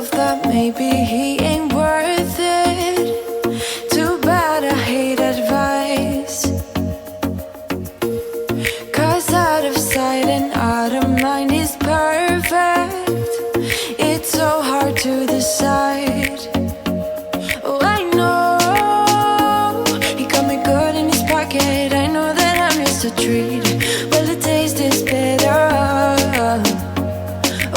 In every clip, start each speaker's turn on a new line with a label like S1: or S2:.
S1: myself that maybe he ain't worth it. Too bad I hate advice, 'cause out of sight and out of mind is perfect. It's so hard to decide. Oh, I know he got me good in his pocket. I know that I'm just a treat. Well, the taste is bitter.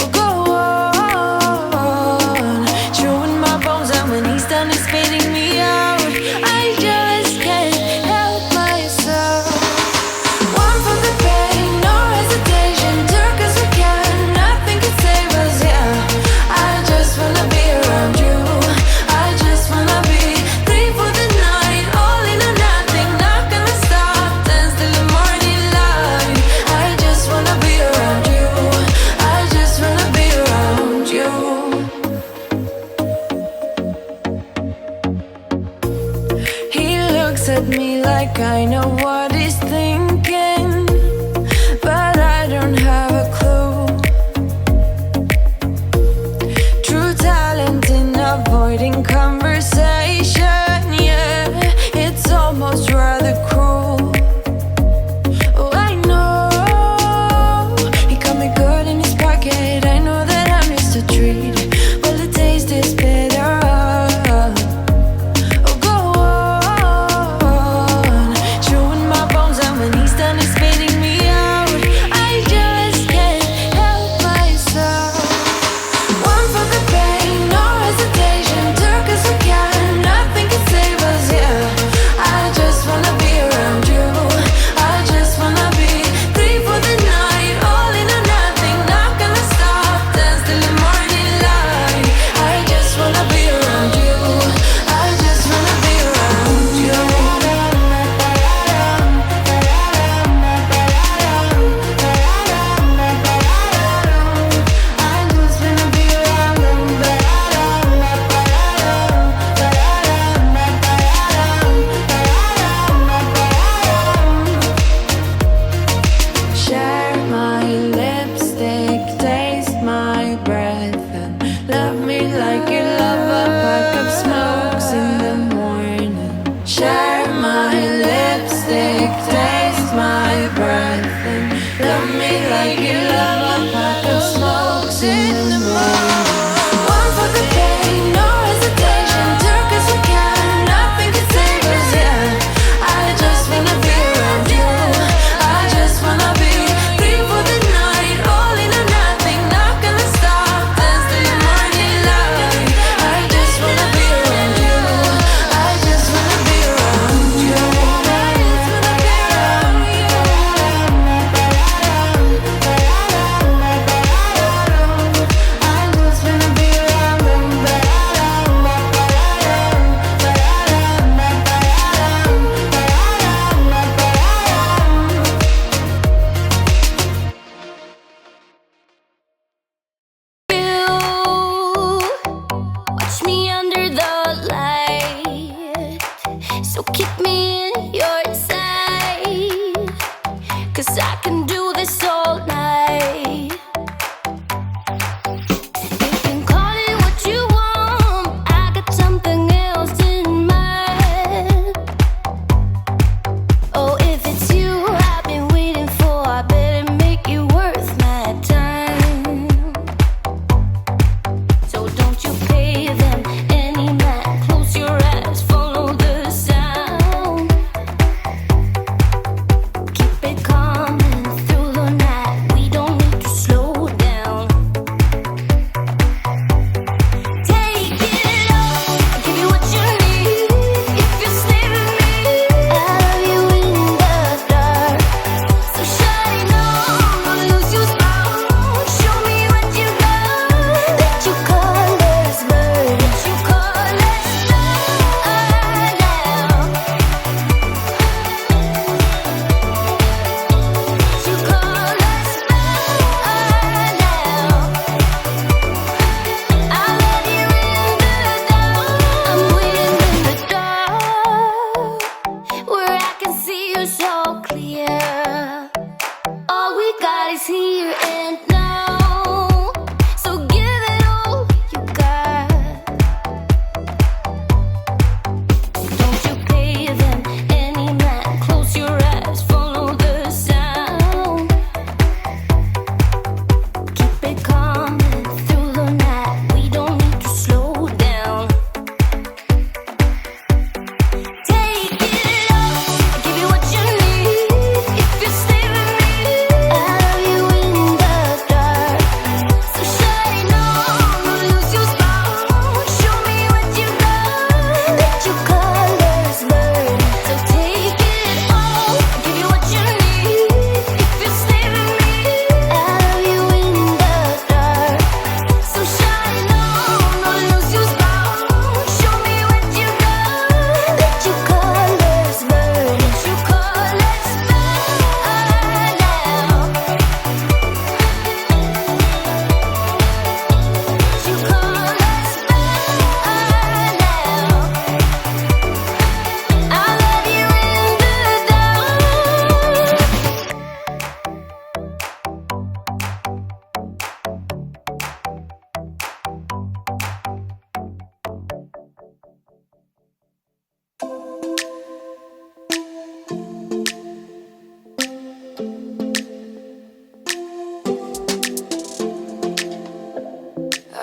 S1: Oh, go on, chewing my bones out. When he's done, he's spitting me out. I just can't help myself. One for the pain, no hesitation. Took us we can, nothing can save us, yeah. I just wanna be around you. I just wanna be three for the night, all in or nothing. Not gonna stop, dance till the morning light. I just wanna be around you. I just wanna be around you. He looks at me like I know what he's thinking, but I don't have a clue. True talent in avoiding conversation, yeah. It's almost rather cruel. Oh, I know he got me good in his pocket. I know that I'm just a treat. Well, the taste is bitter. Oh, go on, chewing my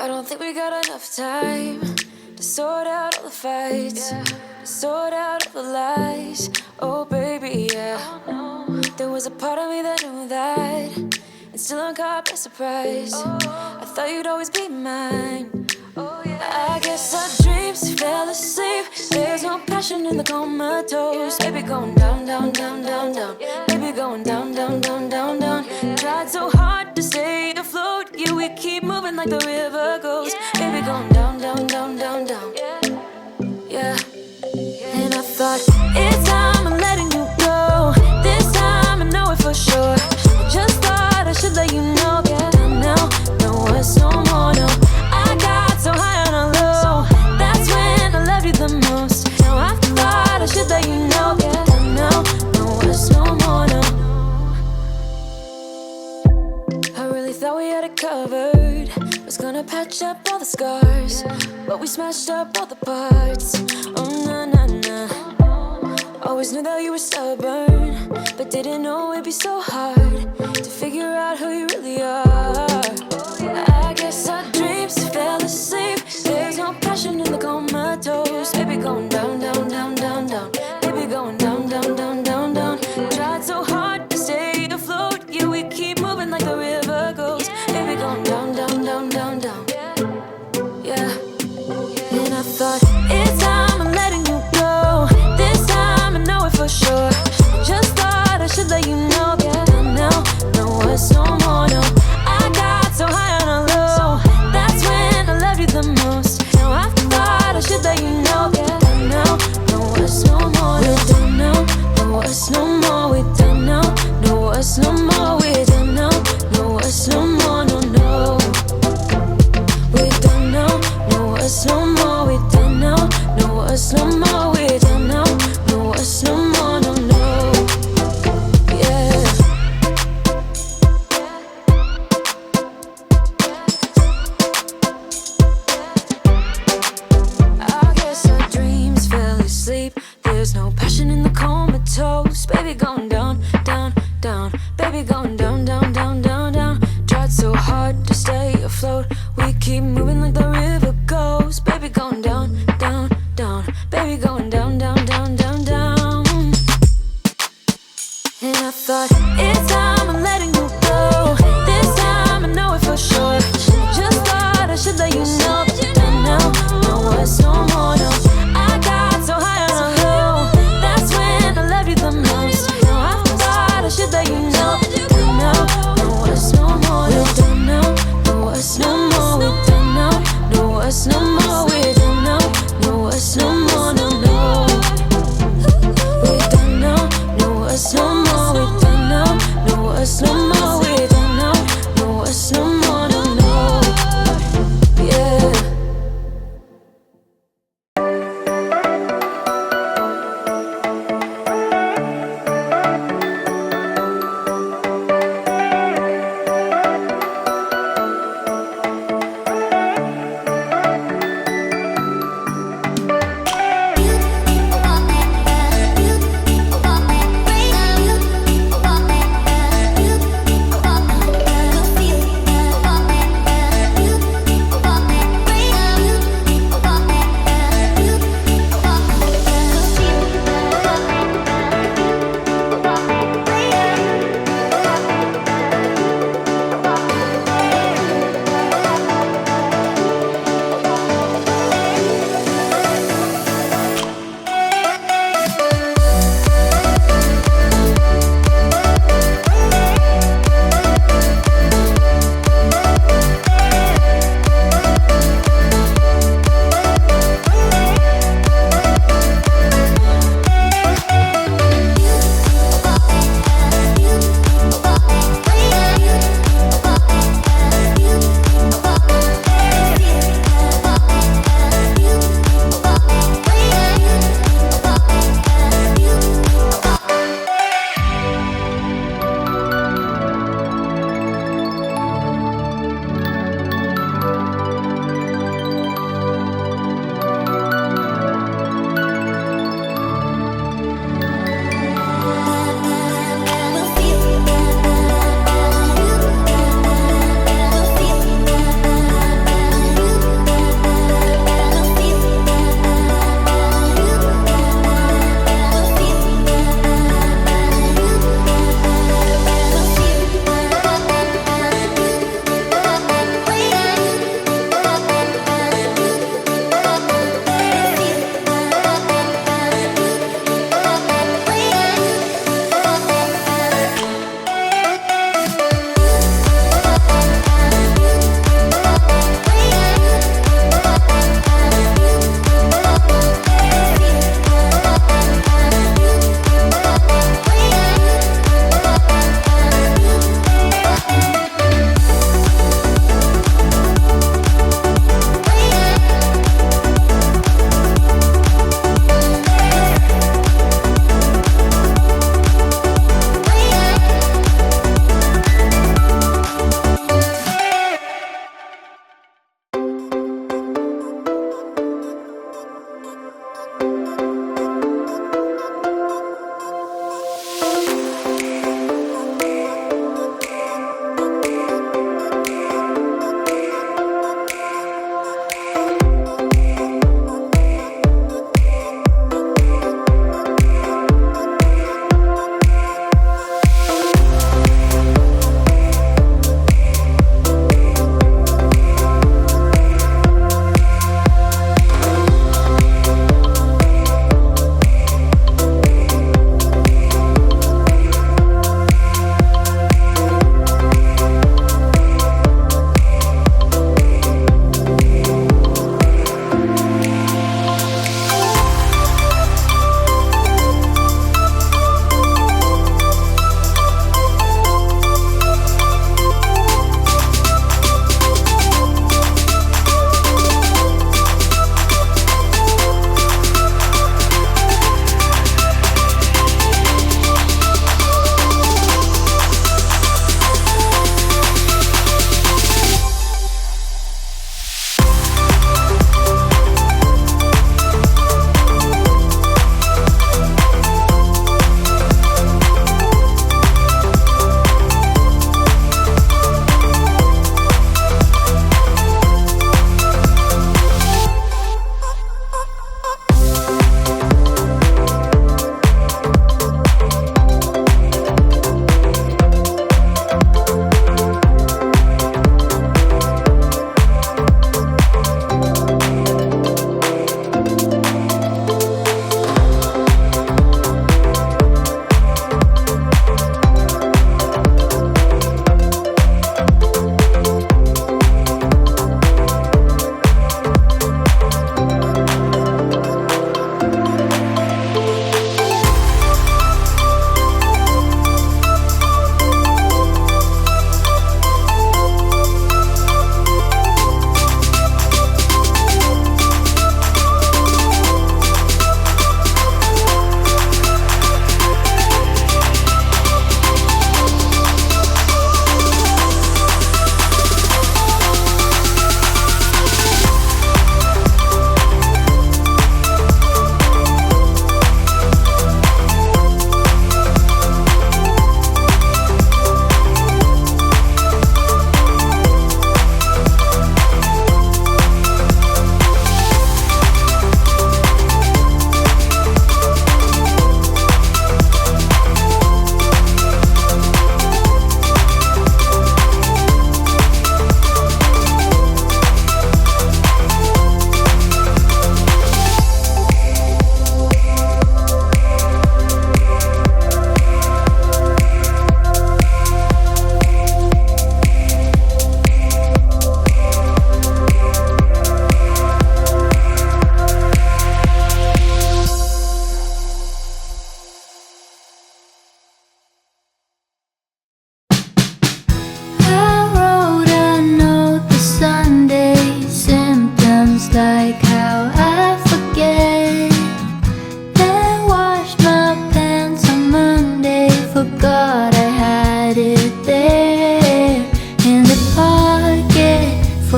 S1: I don't think we got enough time to sort out all the fights, to sort out all the lies. Oh baby, yeah. There was a part of me that knew that, and still I'm caught by surprise. I thought you'd always be mine. I guess our dreams fell asleep. There's no passion in the comatose. Baby going down, down, down, down, down. Baby going down, down, down, down, down. Tried so hard to stay afloat. Yeah, we keep moving like the river goes. Baby going down, down, down, down, down. Yeah. And I thought, it's time I'm letting you go. This time I know it for sure. I just thought I should let you know. Yeah, now, no, it's no more, no. I got so high on a low. That's when I loved you the most. Now I thought I should let you know. Yeah, now, no, it's no more, no. I really thought we had it covered. Was gonna patch up all the scars, but we smashed up all the parts. Oh, nah, nah, nah. Always knew that you were stubborn, but didn't know it'd be so hard to figure out who you really are. I guess our dreams fell asleep. There's no passion in the comatose. Baby going down, down, down, down, down. Baby going down, down, down, down, down. Tried so hard to stay afloat. Yeah, we keep moving like the river goes. Baby going down, down, down, down, down. Yeah. And I thought, it's time I'm letting you go. This time I know it for sure. Just thought I should let you know. Yeah, now, no, it's no more, no. I got so high on a low. That's when I loved you the most. Now I thought I should let you know. Yeah, now, no, it's no more. We're done now, no, it's no more. We're done now, no, it's no more. We're done now, no, it's no more, no, no. We're done now, no, it's no more. We're done now, no, it's no more. We're done now, no, it's no more, no, no. Yeah. I guess our dreams fell asleep. There's no passion in the comatose. Baby going down, down, down. Baby going down, down, down, down, down. Tried so hard to stay afloat. We keep moving like the river goes. Baby going down, down, down. Baby going down, down, down, down, down. And I thought, it's time I'm letting you go. This time I know it for sure. Just thought I should let you know. Now, no, it's no more, no. I got so high on a low. That's when I loved you the most. Now I thought I should let you know. Now, no, it's no more, no. We're done now, no, it's no more. We're done now, no, it's no more. We're done now, no, it's no more, no, no. We're done now, no, it's no more. We're done now, no, it's no more. We're done now, no, it's no more, no, no. Yeah.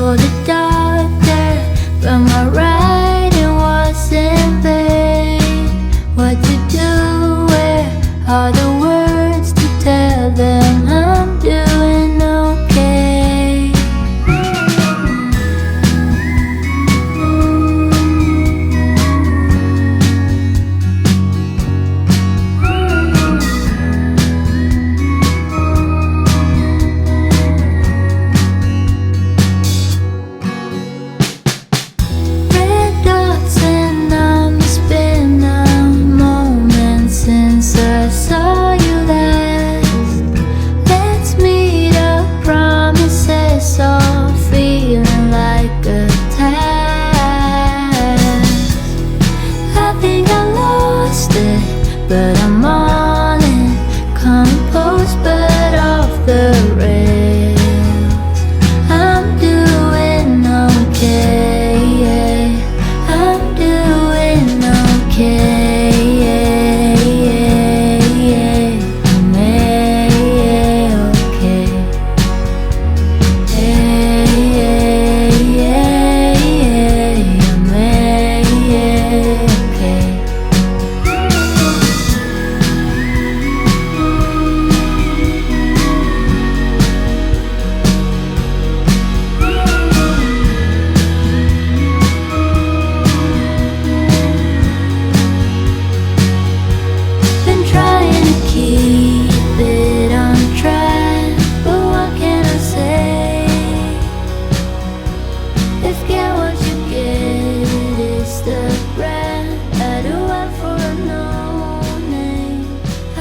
S2: for the dark.